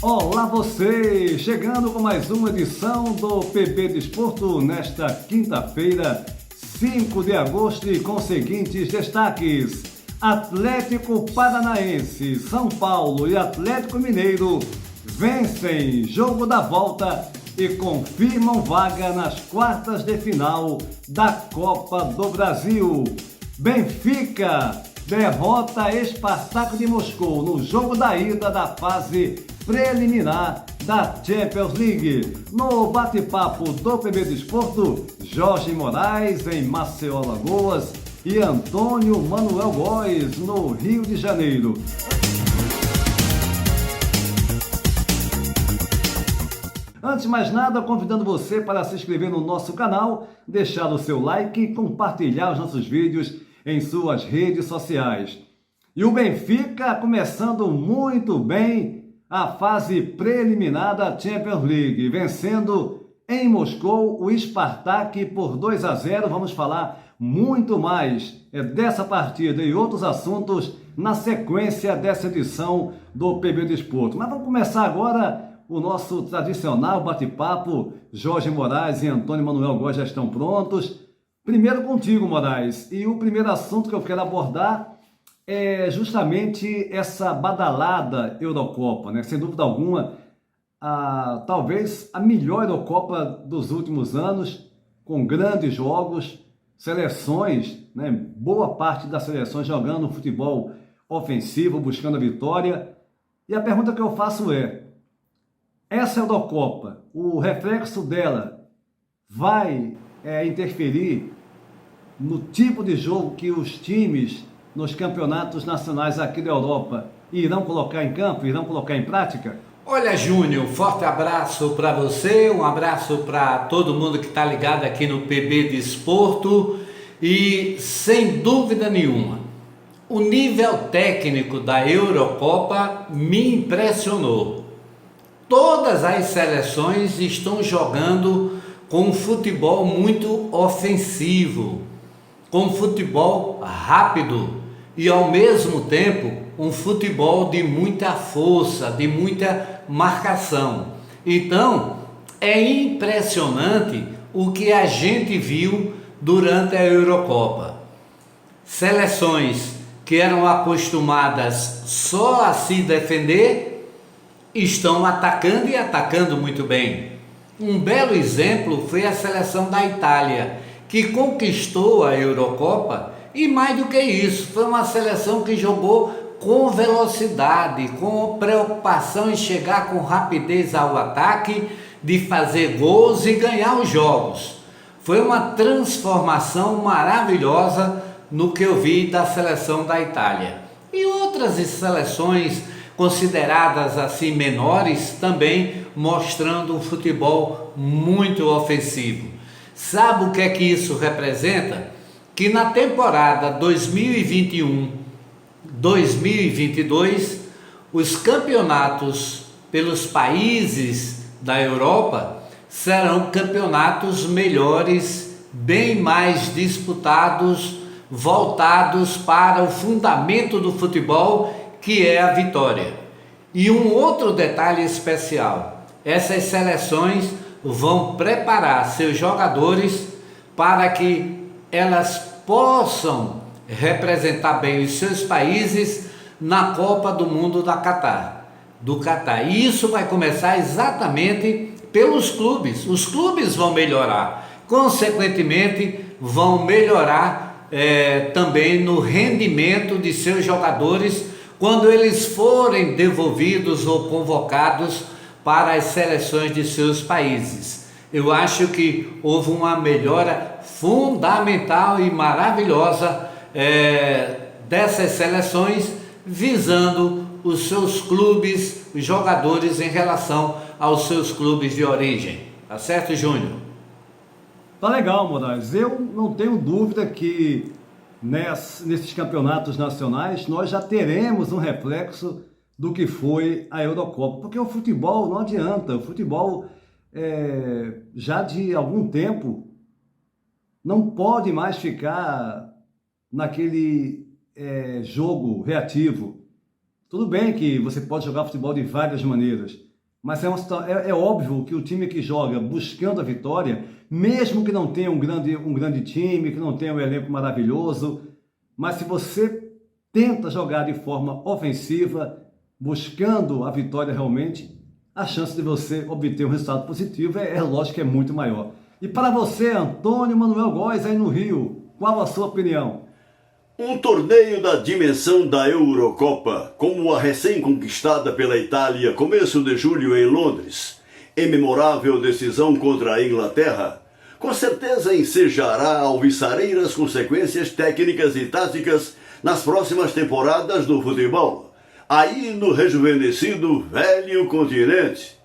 Olá você, chegando com mais uma edição do PB Desporto nesta quinta-feira, 5 de agosto e com os seguintes destaques. Atlético Paranaense, São Paulo e Atlético Mineiro vencem jogo da volta e confirmam vaga nas quartas de final da Copa do Brasil. Benfica derrota Spartak de Moscou no jogo da ida da fase preliminar da Champions League. No bate-papo do PB Desporto, Jorge Moraes em Maceió, Alagoas e Antônio Manuel Góes no Rio de Janeiro. Antes de mais nada, convidando você para se inscrever no nosso canal, deixar o seu like e compartilhar os nossos vídeos em suas redes sociais. E o Benfica começando muito bem a fase preliminar da Champions League, vencendo em Moscou o Spartak por 2-0. Vamos falar muito mais dessa partida e outros assuntos na sequência dessa edição do PB Desporto. Mas vamos começar agora o nosso tradicional bate-papo. Jorge Moraes e Antônio Manuel Góes já estão prontos. Primeiro contigo, Moraes, e o primeiro assunto que eu quero abordar é justamente essa badalada Eurocopa, né? Sem dúvida alguma, talvez a melhor Eurocopa dos últimos anos, com grandes jogos, seleções, né? Boa parte das seleções jogando futebol ofensivo, buscando a vitória. E a pergunta que eu faço é: essa Eurocopa, o reflexo dela vai interferir no tipo de jogo que os times nos campeonatos nacionais aqui da Europa irão colocar em campo, irão colocar em prática? Olha, Júnior, forte abraço para você, um abraço para todo mundo que está ligado aqui no PB Desporto e, sem dúvida nenhuma, o nível técnico da Eurocopa me impressionou. Todas as seleções estão jogando com um futebol muito ofensivo, com um futebol rápido e ao mesmo tempo um futebol de muita força, de muita marcação. Então é impressionante o que a gente viu durante a Eurocopa. Seleções que eram acostumadas só a se defender estão atacando e atacando muito bem. Um belo exemplo foi a seleção da Itália, que conquistou a Eurocopa, e mais do que isso, foi uma seleção que jogou com velocidade, com preocupação em chegar com rapidez ao ataque, de fazer gols e ganhar os jogos. Foi uma transformação maravilhosa no que eu vi da seleção da Itália. E outras seleções consideradas assim menores também mostrando um futebol muito ofensivo. Sabe o que é que isso representa? Que na temporada 2021-2022, os campeonatos pelos países da Europa serão campeonatos melhores, bem mais disputados, voltados para o fundamento do futebol, que é a vitória. E um outro detalhe especial: essas seleções vão preparar seus jogadores para que elas possam representar bem os seus países na Copa do Mundo do Catar. E isso vai começar exatamente pelos clubes. Os clubes vão melhorar, consequentemente vão melhorar também no rendimento de seus jogadores quando eles forem devolvidos ou convocados para as seleções de seus países. Eu acho que houve uma melhora fundamental e maravilhosa dessas seleções, visando os seus clubes, os jogadores em relação aos seus clubes de origem. Tá certo, Júnior? Tá legal, Moraes. Eu não tenho dúvida que nesses campeonatos nacionais nós já teremos um reflexo do que foi a Eurocopa, porque o futebol não adianta, o futebol já de algum tempo não pode mais ficar naquele jogo reativo. Tudo bem que você pode jogar futebol de várias maneiras, Mas é óbvio que o time que joga buscando a vitória, mesmo que não tenha um grande time, que não tenha um elenco maravilhoso, mas se você tenta jogar de forma ofensiva, buscando a vitória realmente, a chance de você obter um resultado positivo lógico que é muito maior. E para você, Antônio Manuel Góes, aí no Rio, qual a sua opinião? Um torneio da dimensão da Eurocopa, como a recém-conquistada pela Itália começo de julho em Londres, em memorável decisão contra a Inglaterra, com certeza ensejará alvissareiras consequências técnicas e táticas nas próximas temporadas do futebol, aí no rejuvenescido velho continente.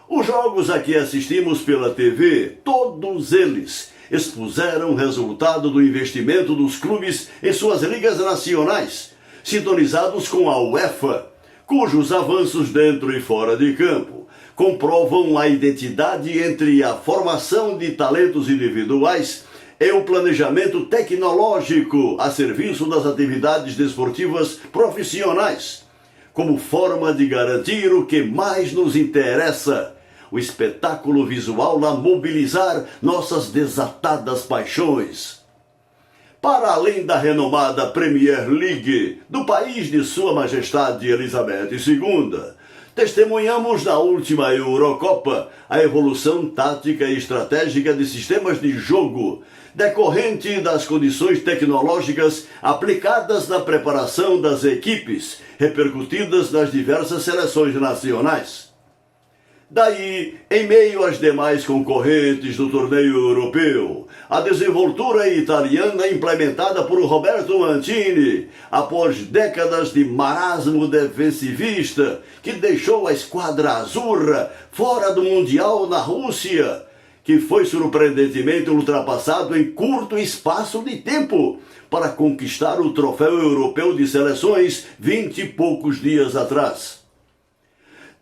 Os jogos a que assistimos pela TV, todos eles, expuseram o resultado do investimento dos clubes em suas ligas nacionais, sintonizados com a UEFA, cujos avanços dentro e fora de campo comprovam a identidade entre a formação de talentos individuais e o planejamento tecnológico a serviço das atividades desportivas profissionais, como forma de garantir o que mais nos interessa: o espetáculo visual a mobilizar nossas desatadas paixões. Para além da renomada Premier League do país de Sua Majestade Elizabeth II, testemunhamos na última Eurocopa a evolução tática e estratégica de sistemas de jogo, decorrente das condições tecnológicas aplicadas na preparação das equipes, repercutidas nas diversas seleções nacionais. Daí, em meio às demais concorrentes do torneio europeu, a desenvoltura italiana implementada por Roberto Mancini, após décadas de marasmo defensivista que deixou a esquadra azurra fora do Mundial na Rússia, que foi surpreendentemente ultrapassado em curto espaço de tempo para conquistar o troféu europeu de seleções 20 e poucos dias atrás.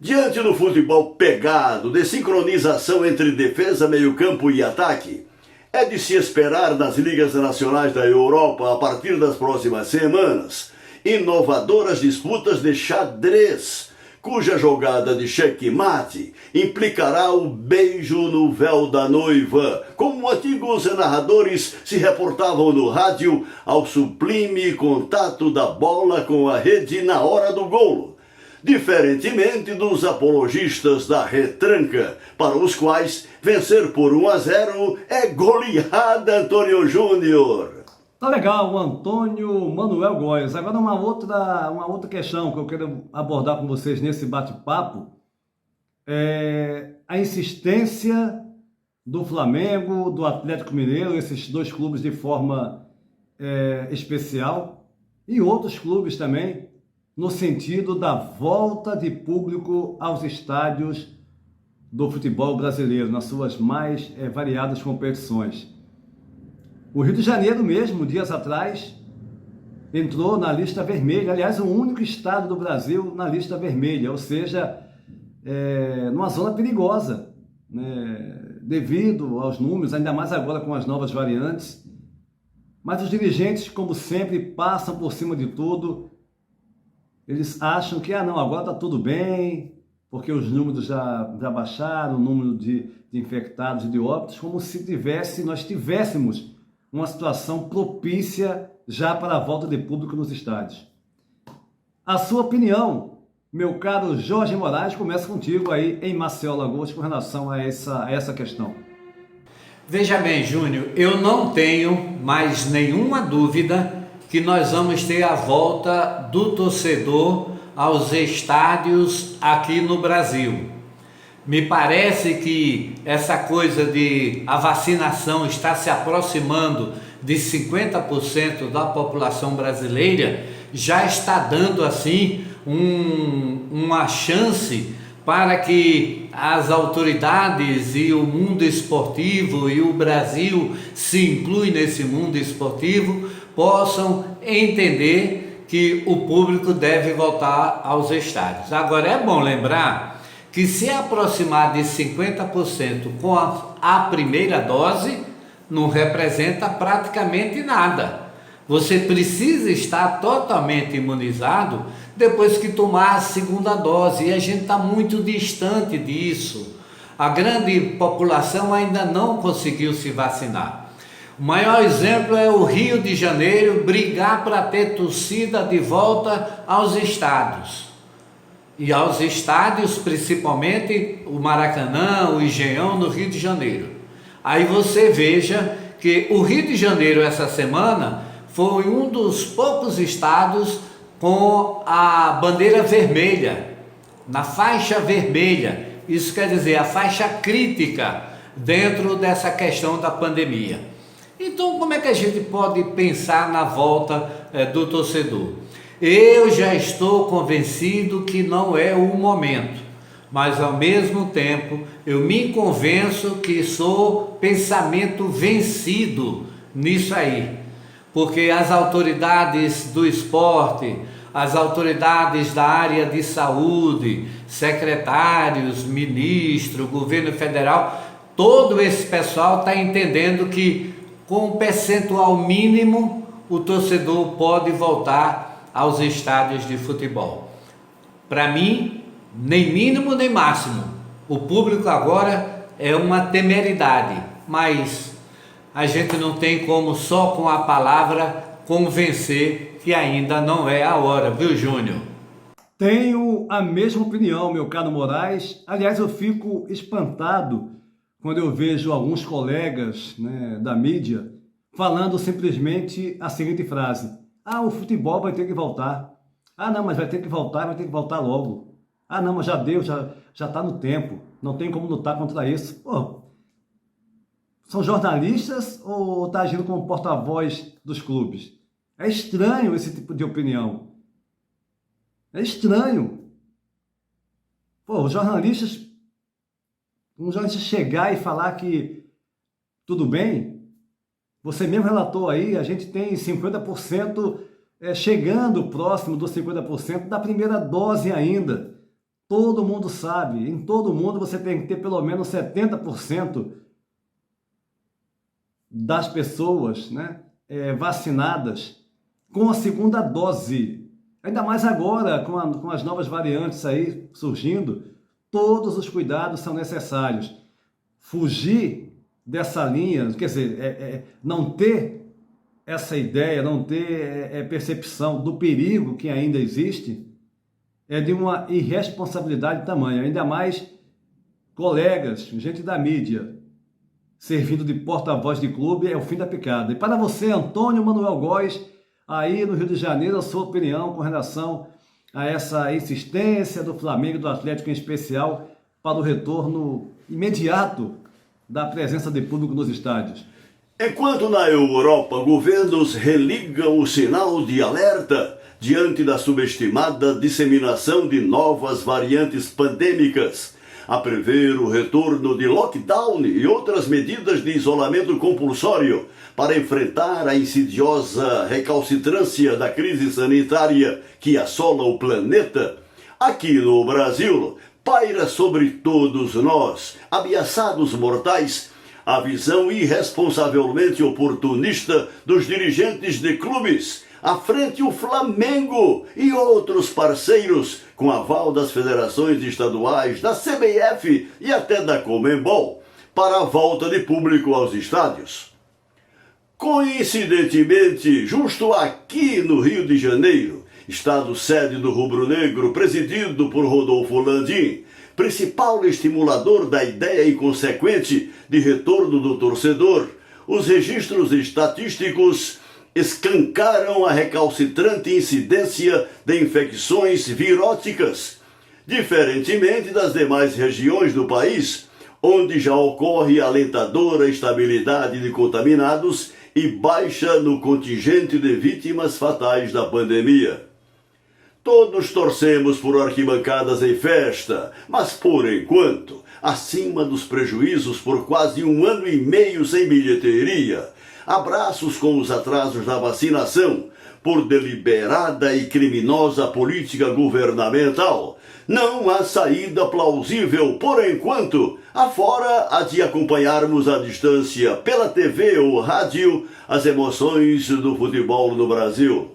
Diante do futebol pegado, de sincronização entre defesa, meio-campo e ataque, é de se esperar nas ligas nacionais da Europa, a partir das próximas semanas, inovadoras disputas de xadrez, cuja jogada de checkmate implicará o beijo no véu da noiva, como antigos narradores se reportavam no rádio ao sublime contato da bola com a rede na hora do golo, diferentemente dos apologistas da retranca, para os quais vencer por 1-0 é goleada, Antônio Júnior. Tá legal, o Antônio Manuel Góes. Agora uma outra questão que eu quero abordar com vocês nesse bate-papo é a insistência do Flamengo, do Atlético Mineiro, esses dois clubes de forma especial, e outros clubes também, no sentido da volta de público aos estádios do futebol brasileiro, nas suas mais variadas competições. O Rio de Janeiro mesmo, dias atrás, entrou na lista vermelha, aliás, o único estado do Brasil na lista vermelha, ou seja, numa zona perigosa, né, devido aos números, ainda mais agora com as novas variantes. Mas os dirigentes, como sempre, passam por cima de tudo. Eles acham que, não, agora está tudo bem, porque os números já baixaram, o número de infectados e de óbitos, como se nós tivéssemos uma situação propícia já para a volta de público nos estádios. A sua opinião, meu caro Jorge Moraes, começa contigo aí em Maceió, Alagoas, com relação a essa questão. Veja bem, Júnior, eu não tenho mais nenhuma dúvida que nós vamos ter a volta do torcedor aos estádios aqui no Brasil. Me parece que essa coisa de a vacinação está se aproximando de 50% da população brasileira, já está dando assim uma chance para que as autoridades e o mundo esportivo e o Brasil se inclui nesse mundo esportivo, possam entender que o público deve voltar aos estádios. Agora é bom lembrar que se aproximar de 50% com a primeira dose não representa praticamente nada, Você precisa estar totalmente imunizado depois que tomar a segunda dose, e a gente está muito distante disso. A grande população ainda não conseguiu se vacinar. O maior exemplo é o Rio de Janeiro brigar para ter torcida de volta aos estádios. E aos estádios, principalmente o Maracanã, o Engenhão, no Rio de Janeiro. Aí você veja que o Rio de Janeiro, essa semana, foi um dos poucos estados com a bandeira vermelha, na faixa vermelha. Isso quer dizer, a faixa crítica dentro dessa questão da pandemia. Então, como é que a gente pode pensar na volta do torcedor? Eu já estou convencido que não é o momento, mas ao mesmo tempo eu me convenço que sou pensamento vencido nisso aí, porque as autoridades do esporte, as autoridades da área de saúde, secretários, ministro, governo federal, todo esse pessoal está entendendo que com um percentual mínimo o torcedor pode voltar aos estádios de futebol. Para mim, nem mínimo nem máximo. O público agora é uma temeridade, mas a gente não tem como só com a palavra convencer que ainda não é a hora, viu, Júnior? Tenho a mesma opinião, meu caro Moraes. Aliás, eu fico espantado quando eu vejo alguns colegas, né, da mídia falando simplesmente a seguinte frase: ah, o futebol vai ter que voltar. Ah, não, mas vai ter que voltar logo. Ah, não, mas já deu, já está no tempo. Não tem como lutar contra isso. Pô, são jornalistas ou está agindo como porta-voz dos clubes? É estranho esse tipo de opinião. É estranho. Pô, um jornalista chegar e falar que tudo bem. Você mesmo relatou aí, a gente tem 50% chegando próximo dos 50% da primeira dose ainda. Todo mundo sabe, em todo mundo você tem que ter pelo menos 70% das pessoas, né, vacinadas com a segunda dose. Ainda mais agora, com as novas variantes aí surgindo, todos os cuidados são necessários. Fugir dessa linha, quer dizer, não ter essa ideia, não ter percepção do perigo que ainda existe, é de uma irresponsabilidade tamanha. Ainda mais colegas, gente da mídia, servindo de porta-voz de clube, é o fim da picada. E para você, Antônio Manuel Góes, aí no Rio de Janeiro, a sua opinião com relação a essa insistência do Flamengo e do Atlético em especial para o retorno imediato da presença de público nos estádios? Enquanto na Europa governos religam o sinal de alerta diante da subestimada disseminação de novas variantes pandêmicas, a prever o retorno de lockdown e outras medidas de isolamento compulsório para enfrentar a insidiosa recalcitrância da crise sanitária que assola o planeta, aqui no Brasil paira sobre todos nós, ameaçados mortais, a visão irresponsavelmente oportunista dos dirigentes de clubes, à frente o Flamengo e outros parceiros, com aval das federações estaduais, da CBF e até da Conmebol, para a volta de público aos estádios. Coincidentemente, justo aqui no Rio de Janeiro, estado sede do rubro-negro, presidido por Rodolfo Landim, principal estimulador da ideia inconsequente de retorno do torcedor, os registros estatísticos escancaram a recalcitrante incidência de infecções viróticas, diferentemente das demais regiões do país, onde já ocorre alentadora estabilidade de contaminados e baixa no contingente de vítimas fatais da pandemia. Todos torcemos por arquibancadas em festa, mas por enquanto, acima dos prejuízos por quase 1 ano e meio sem bilheteria, abraços com os atrasos da vacinação, por deliberada e criminosa política governamental. Não há saída plausível por enquanto, afora a de acompanharmos à distância pela TV ou rádio as emoções do futebol no Brasil.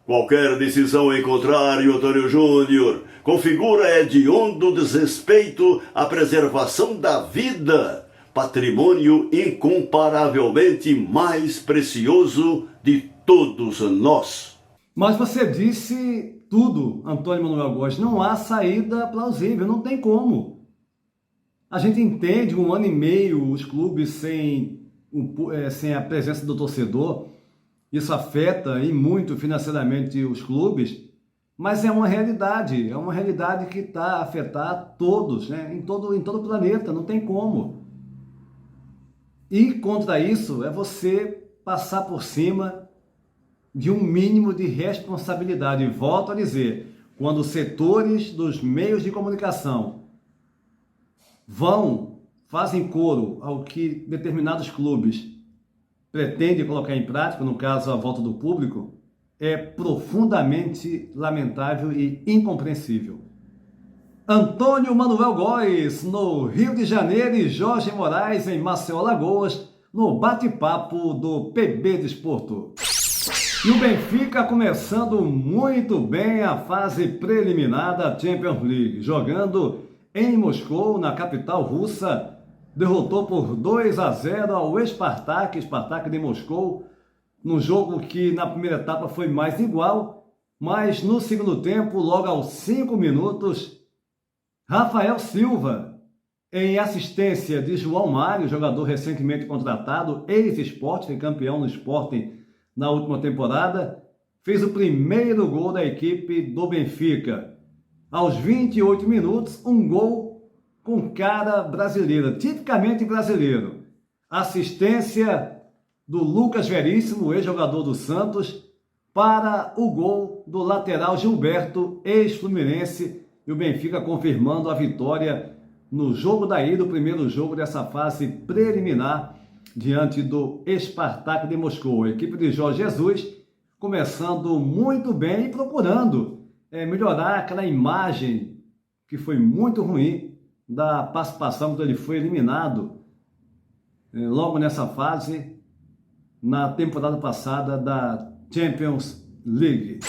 Qualquer decisão em contrário, Antônio Júnior, configura hediondo desrespeito à preservação da vida, patrimônio incomparavelmente mais precioso de todos nós. Mas você disse tudo, Antônio Manuel Góes, não há saída plausível, não tem como. A gente entende 1 ano e meio os clubes sem a presença do torcedor, isso afeta e muito financeiramente os clubes, mas é uma realidade que está a afetar todos, né? em todo o planeta, não tem como. E contra isso é você passar por cima de um mínimo de responsabilidade. E volto a dizer, quando setores dos meios de comunicação fazem coro ao que determinados clubes pretendem colocar em prática, no caso a volta do público, é profundamente lamentável e incompreensível. Antônio Manuel Góes, no Rio de Janeiro, e Jorge Moraes, em Maceió, Alagoas, no bate-papo do PB Desporto. E o Benfica começando muito bem a fase preliminar da Champions League, jogando em Moscou, na capital russa, derrotou por 2-0 ao Spartak de Moscou, num jogo que na primeira etapa foi mais igual, mas no segundo tempo, logo aos 5 minutos, Rafael Silva, em assistência de João Mário, jogador recentemente contratado, ex-Sport, foi campeão no Sporting na última temporada, fez o primeiro gol da equipe do Benfica. Aos 28 minutos, um gol com cara brasileira, tipicamente brasileiro. Assistência do Lucas Veríssimo, ex-jogador do Santos, para o gol do lateral Gilberto, ex-fluminense, e o Benfica confirmando a vitória no jogo da ida, o primeiro jogo dessa fase preliminar, diante do Spartak de Moscou. A equipe de Jorge Jesus começando muito bem e procurando melhorar aquela imagem que foi muito ruim da participação quando ele foi eliminado logo nessa fase na temporada passada da Champions League.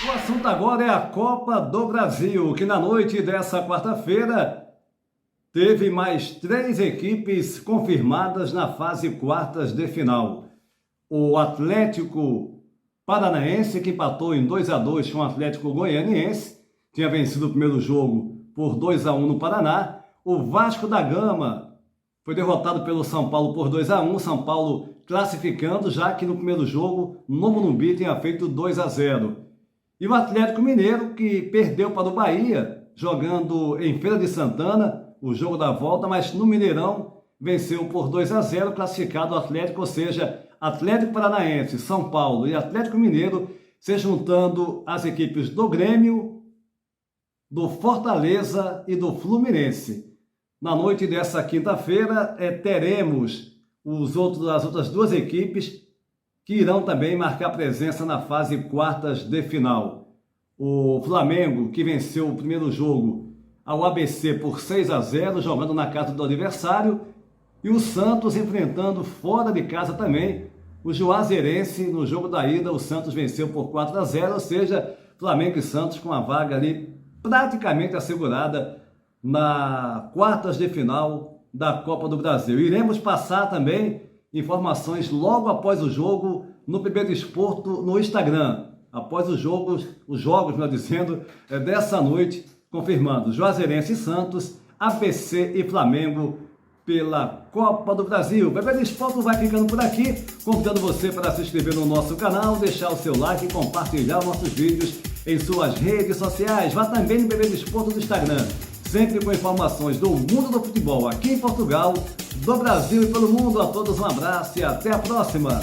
O assunto agora é a Copa do Brasil, que na noite dessa quarta-feira teve mais 3 equipes confirmadas na fase quartas de final. O Atlético Paranaense, que empatou em 2-2 com o Atlético Goianiense, tinha vencido o primeiro jogo por 2-1 no Paraná. O Vasco da Gama foi derrotado pelo São Paulo por 2-1, São Paulo classificando, já que no primeiro jogo, no Morumbi, tinha feito 2-0. E o Atlético Mineiro, que perdeu para o Bahia, jogando em Feira de Santana, o jogo da volta, mas no Mineirão venceu por 2-0, classificado o Atlético, ou seja, Atlético Paranaense, São Paulo e Atlético Mineiro se juntando às equipes do Grêmio, do Fortaleza e do Fluminense. Na noite dessa quinta-feira teremos as outras 2 equipes que irão também marcar presença na fase quartas de final. O Flamengo, que venceu o primeiro jogo ao ABC por 6-0, jogando na casa do adversário, e o Santos enfrentando fora de casa também o Juazeirense. No jogo da ida, o Santos venceu por 4-0, ou seja, Flamengo e Santos com a vaga ali praticamente assegurada na quartas de final da Copa do Brasil. Iremos passar também informações logo após o jogo no PB Desporto no Instagram, após os jogos, melhor dizendo, dessa noite, confirmando Juazeirense e Santos, ABC e Flamengo pela Copa do Brasil. O PB Desporto vai ficando por aqui, convidando você para se inscrever no nosso canal, deixar o seu like e compartilhar nossos vídeos em suas redes sociais. Vá também no PB Desporto do Instagram, sempre com informações do mundo do futebol aqui em Portugal, do Brasil e pelo mundo. A todos um abraço e até a próxima!